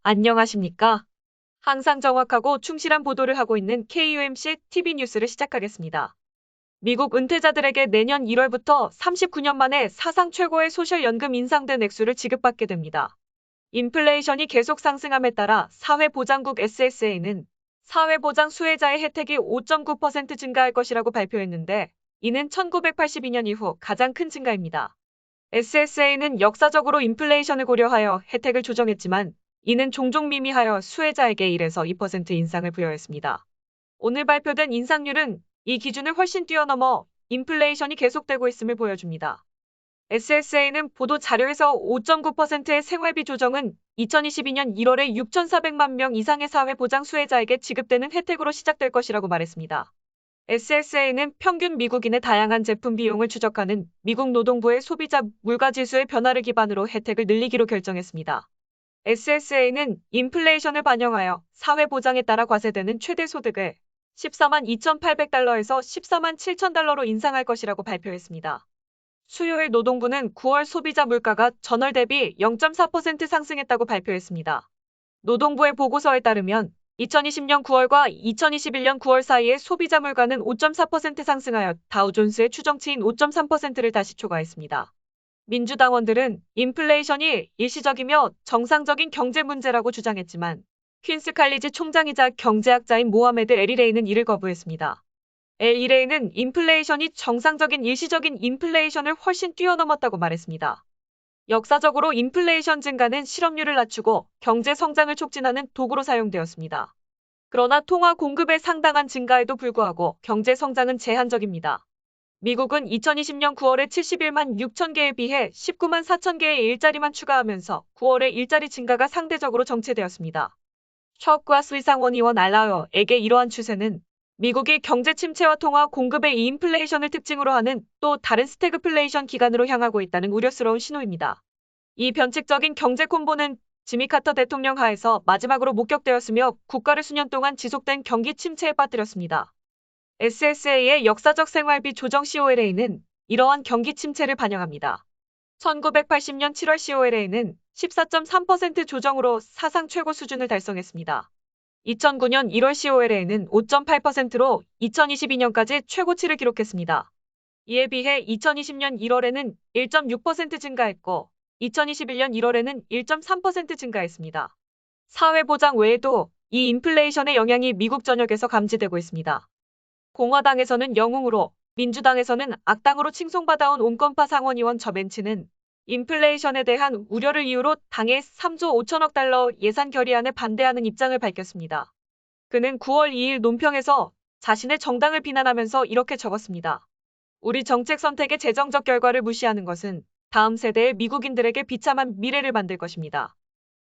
안녕하십니까? 항상 정확하고 충실한 보도를 하고 있는 KUMC TV 뉴스를 시작하겠습니다. 미국 은퇴자들에게 내년 1월부터 39년 만에 사상 최고의 소셜연금 인상된 액수를 지급받게 됩니다. 인플레이션이 계속 상승함에 따라 사회보장국 SSA는 사회보장 수혜자의 혜택이 5.9% 증가할 것이라고 발표했는데, 이는 1982년 이후 가장 큰 증가입니다. SSA는 역사적으로 인플레이션을 고려하여 혜택을 조정했지만, 이는 종종 미미하여 수혜자에게 1에서 2% 인상을 부여했습니다. 오늘 발표된 인상률은 이 기준을 훨씬 뛰어넘어 인플레이션이 계속되고 있음을 보여줍니다. SSA는 보도 자료에서 5.9%의 생활비 조정은 2022년 1월에 6,400만 명 이상의 사회보장 수혜자에게 지급되는 혜택으로 시작될 것이라고 말했습니다. SSA는 평균 미국인의 다양한 제품 비용을 추적하는 미국 노동부의 소비자 물가지수의 변화를 기반으로 혜택을 늘리기로 결정했습니다. SSA는 인플레이션을 반영하여 사회보장에 따라 과세되는 최대 소득을 14만 2,800달러에서 14만 7,000달러로 인상할 것이라고 발표했습니다. 수요일 노동부는 9월 소비자 물가가 전월 대비 0.4% 상승했다고 발표했습니다. 노동부의 보고서에 따르면 2020년 9월과 2021년 9월 사이에 소비자 물가는 5.4% 상승하여 다우존스의 추정치인 5.3%를 다시 초과했습니다. 민주당원들은 인플레이션이 일시적이며 정상적인 경제 문제라고 주장했지만, 퀸스 칼리지 총장이자 경제학자인 모하메드 엘이레이는 이를 거부했습니다. 엘이레이는 인플레이션이 정상적인 일시적인 인플레이션을 훨씬 뛰어넘었다고 말했습니다. 역사적으로 인플레이션 증가는 실업률을 낮추고 경제 성장을 촉진하는 도구로 사용되었습니다. 그러나 통화 공급의 상당한 증가에도 불구하고 경제 성장은 제한적입니다. 미국은 2020년 9월에 71만 6천 개에 비해 19만 4천 개의 일자리만 추가하면서 9월에 일자리 증가가 상대적으로 정체되었습니다. 척과 스위상원 의원 알라어에게 이러한 추세는 미국이 경제 침체와 통화 공급의 인플레이션을 특징으로 하는 또 다른 스태그플레이션 기간으로 향하고 있다는 우려스러운 신호입니다. 이 변칙적인 경제 콤보는 지미 카터 대통령 하에서 마지막으로 목격되었으며 국가를 수년 동안 지속된 경기 침체에 빠뜨렸습니다. SSA의 역사적 생활비 조정 COLA는 이러한 경기 침체를 반영합니다. 1980년 7월 COLA는 14.3% 조정으로 사상 최고 수준을 달성했습니다. 2009년 1월 COLA는 5.8%로 2022년까지 최고치를 기록했습니다. 이에 비해 2020년 1월에는 1.6% 증가했고 2021년 1월에는 1.3% 증가했습니다. 사회보장 외에도 이 인플레이션의 영향이 미국 전역에서 감지되고 있습니다. 공화당에서는 영웅으로, 민주당에서는 악당으로 칭송받아온 온건파 상원의원 저 벤치는 인플레이션에 대한 우려를 이유로 당의 3조 5천억 달러 예산 결의안에 반대하는 입장을 밝혔습니다. 그는 9월 2일 논평에서 자신의 정당을 비난하면서 이렇게 적었습니다. 우리 정책 선택의 재정적 결과를 무시하는 것은 다음 세대의 미국인들에게 비참한 미래를 만들 것입니다.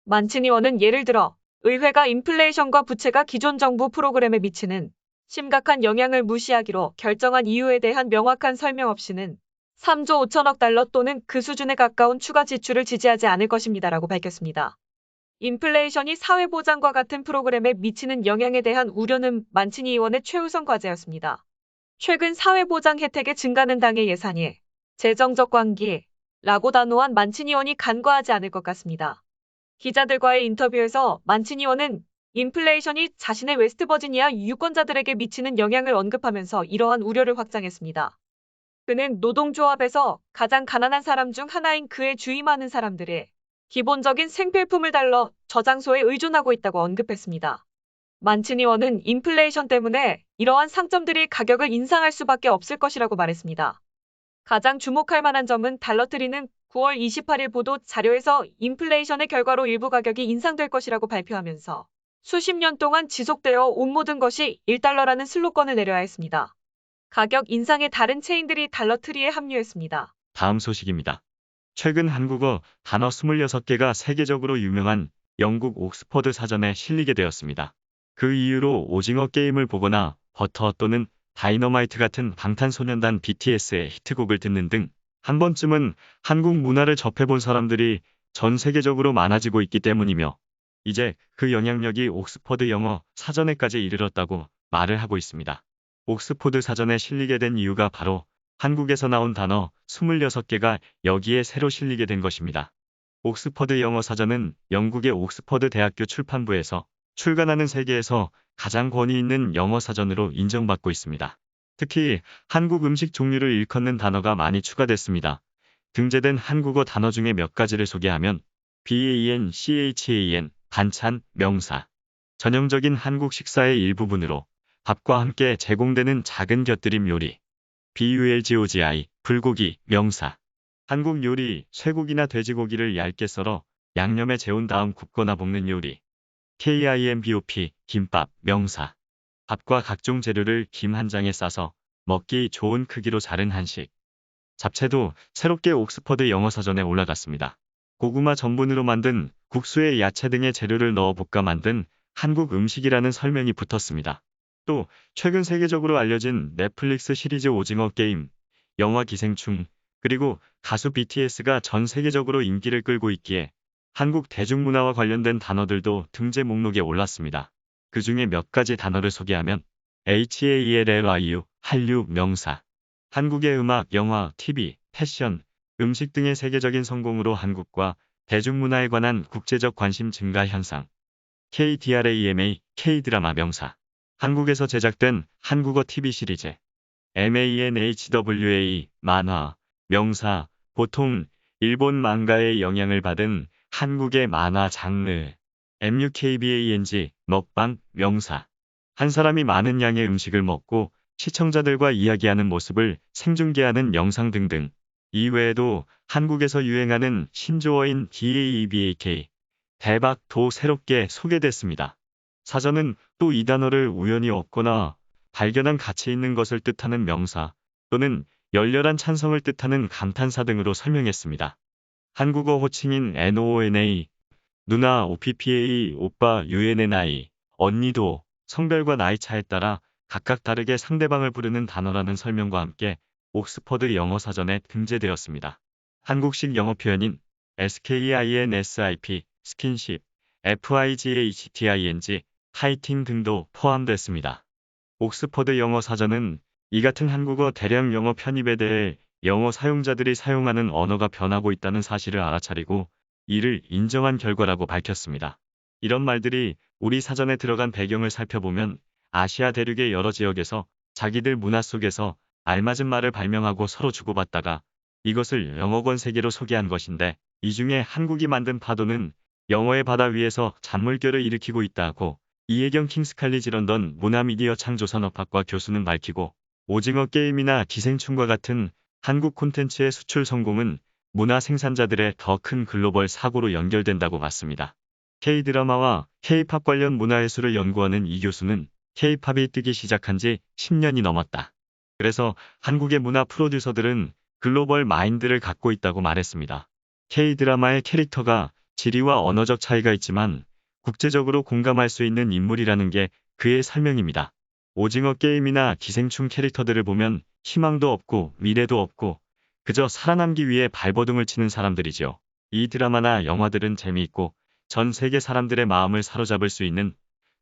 만친 의원은 예를 들어 의회가 인플레이션과 부채가 기존 정부 프로그램에 미치는 심각한 영향을 무시하기로 결정한 이유에 대한 명확한 설명 없이는 3조 5천억 달러 또는 그 수준에 가까운 추가 지출을 지지하지 않을 것입니다라고 밝혔습니다. 인플레이션이 사회보장과 같은 프로그램에 미치는 영향에 대한 우려는 만친이 의원의 최우선 과제였습니다. 최근 사회보장 혜택의 증가는 당의 예산이 재정적 관계라고 단호한 만친 의원이 간과하지 않을 것 같습니다. 기자들과의 인터뷰에서 만친 의원은 인플레이션이 자신의 웨스트버지니아 유권자들에게 미치는 영향을 언급하면서 이러한 우려를 확장했습니다. 그는 노동조합에서 가장 가난한 사람 중 하나인 그의 주위 많은 사람들이 기본적인 생필품을 달러 저장소에 의존하고 있다고 언급했습니다. 만친 의원은 인플레이션 때문에 이러한 상점들이 가격을 인상할 수밖에 없을 것이라고 말했습니다. 가장 주목할 만한 점은 달러트리는 9월 28일 보도 자료에서 인플레이션의 결과로 일부 가격이 인상될 것이라고 발표하면서 수십 년 동안 지속되어 온 모든 것이 1달러라는 슬로건을 내려야 했습니다. 가격 인상에 다른 체인들이 달러트리에 합류했습니다. 다음 소식입니다. 최근 한국어 단어 26개가 세계적으로 유명한 영국 옥스퍼드 사전에 실리게 되었습니다. 그 이유로 오징어 게임을 보거나 버터 또는 다이너마이트 같은 방탄소년단 BTS의 히트곡을 듣는 등 한 번쯤은 한국 문화를 접해본 사람들이 전 세계적으로 많아지고 있기 때문이며, 이제 그 영향력이 옥스퍼드 영어 사전에까지 이르렀다고 말을 하고 있습니다. 옥스퍼드 사전에 실리게 된 이유가 바로 한국에서 나온 단어 26개가 여기에 새로 실리게 된 것입니다. 옥스퍼드 영어 사전은 영국의 옥스퍼드 대학교 출판부에서 출간하는 세계에서 가장 권위 있는 영어 사전으로 인정받고 있습니다. 특히 한국 음식 종류를 일컫는 단어가 많이 추가됐습니다. 등재된 한국어 단어 중에 몇 가지를 소개하면 BAN, CHAN, 반찬, 명사. 전형적인 한국 식사의 일부분으로 밥과 함께 제공되는 작은 곁들임 요리. BULGOGI, 불고기, 명사. 한국 요리, 쇠고기나 돼지고기를 얇게 썰어 양념에 재운 다음 굽거나 볶는 요리. KIMBOP, 김밥, 명사. 밥과 각종 재료를 김 한 장에 싸서 먹기 좋은 크기로 자른 한식. 잡채도 새롭게 옥스퍼드 영어 사전에 올라갔습니다. 고구마 전분으로 만든 국수에 야채 등의 재료를 넣어 볶아 만든 한국 음식이라는 설명이 붙었습니다. 또 최근 세계적으로 알려진 넷플릭스 시리즈 오징어 게임, 영화 기생충, 그리고 가수 BTS가 전 세계적으로 인기를 끌고 있기에 한국 대중문화와 관련된 단어들도 등재 목록에 올랐습니다. 그 중에 몇 가지 단어를 소개하면 HALLYU, 한류, 명사. 한국의 음악, 영화, TV, 패션, 음식 등의 세계적인 성공으로 한국과 대중문화에 관한 국제적 관심 증가 현상. KDRAMA, K드라마 명사. 한국에서 제작된 한국어 TV 시리즈. MANHWA, 만화, 명사. 보통 일본 망가의 영향을 받은 한국의 만화 장르. MUKBANG, 먹방, 명사. 한 사람이 많은 양의 음식을 먹고 시청자들과 이야기하는 모습을 생중계하는 영상 등등. 이외에도 한국에서 유행하는 신조어인 DAEBAK, 대박도 새롭게 소개됐습니다. 사전은 또 이 단어를 우연히 얻거나 발견한 가치 있는 것을 뜻하는 명사 또는 열렬한 찬성을 뜻하는 감탄사 등으로 설명했습니다. 한국어 호칭인 NONA, 누나, OPPA, 오빠, UNNI, 언니도 성별과 나이 차에 따라 각각 다르게 상대방을 부르는 단어라는 설명과 함께 옥스퍼드 영어 사전에 등재되었습니다. 한국식 영어 표현인 SKINSIP, 스킨십, FIGHTING, 하이팅 등도 포함됐습니다. 옥스퍼드 영어 사전은 이 같은 한국어 대량 영어 편입에 대해 영어 사용자들이 사용하는 언어가 변하고 있다는 사실을 알아차리고 이를 인정한 결과라고 밝혔습니다. 이런 말들이 우리 사전에 들어간 배경을 살펴보면 아시아 대륙의 여러 지역에서 자기들 문화 속에서 알맞은 말을 발명하고 서로 주고받다가 이것을 영어권 세계로 소개한 것인데 이 중에 한국이 만든 파도는 영어의 바다 위에서 잔물결을 일으키고 있다고 이혜경 킹스칼리지 런던 문화미디어 창조산업학과 교수는 밝히고 오징어 게임이나 기생충과 같은 한국 콘텐츠의 수출 성공은 문화 생산자들의 더 큰 글로벌 사고로 연결된다고 봤습니다. K-드라마와 K-팝 관련 문화예술을 연구하는 이 교수는 K-팝이 뜨기 시작한 지 10년이 넘었다. 그래서 한국의 문화 프로듀서들은 글로벌 마인드를 갖고 있다고 말했습니다. K-드라마의 캐릭터가 지리와 언어적 차이가 있지만 국제적으로 공감할 수 있는 인물이라는 게 그의 설명입니다. 오징어 게임이나 기생충 캐릭터들을 보면 희망도 없고 미래도 없고 그저 살아남기 위해 발버둥을 치는 사람들이죠. 이 드라마나 영화들은 재미있고 전 세계 사람들의 마음을 사로잡을 수 있는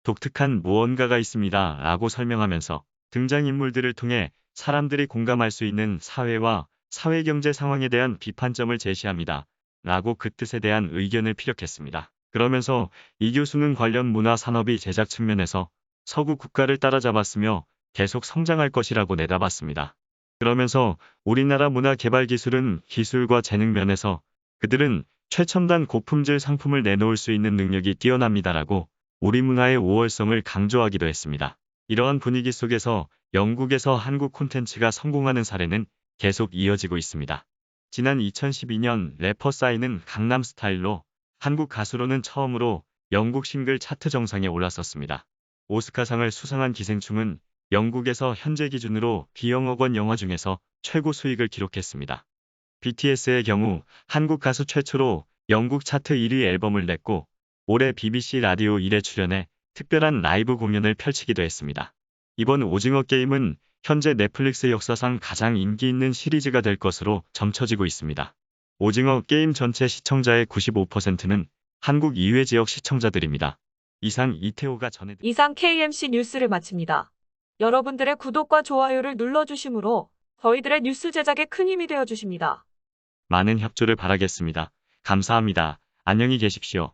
독특한 무언가가 있습니다. 라고 설명하면서 등장인물들을 통해 사람들이 공감할 수 있는 사회와 사회경제 상황에 대한 비판점을 제시합니다. 라고 그 뜻에 대한 의견을 피력했습니다. 그러면서 이 교수는 관련 문화 산업이 제작 측면에서 서구 국가를 따라잡았으며 계속 성장할 것이라고 내다봤습니다. 그러면서 우리나라 문화 개발 기술은 기술과 재능 면에서 그들은 최첨단 고품질 상품을 내놓을 수 있는 능력이 뛰어납니다라고 우리 문화의 우월성을 강조하기도 했습니다. 이러한 분위기 속에서 영국에서 한국 콘텐츠가 성공하는 사례는 계속 이어지고 있습니다. 지난 2012년 래퍼 싸이는 강남 스타일로 한국 가수로는 처음으로 영국 싱글 차트 정상에 올랐었습니다. 오스카상을 수상한 기생충은 영국에서 현재 기준으로 비영어권 영화 중에서 최고 수익을 기록했습니다. BTS의 경우 한국 가수 최초로 영국 차트 1위 앨범을 냈고 올해 BBC 라디오 1에 출연해 특별한 라이브 공연을 펼치기도 했습니다. 이번 오징어 게임은 현재 넷플릭스 역사상 가장 인기 있는 시리즈가 될 것으로 점쳐지고 있습니다. 오징어 게임 전체 시청자의 95%는 한국 이외 지역 시청자들입니다. 이상 이태호가 전해드립니다. 이상 KMC 뉴스를 마칩니다. 여러분들의 구독과 좋아요를 눌러주시므로 저희들의 뉴스 제작에 큰 힘이 되어주십니다. 많은 협조를 바라겠습니다. 감사합니다. 안녕히 계십시오.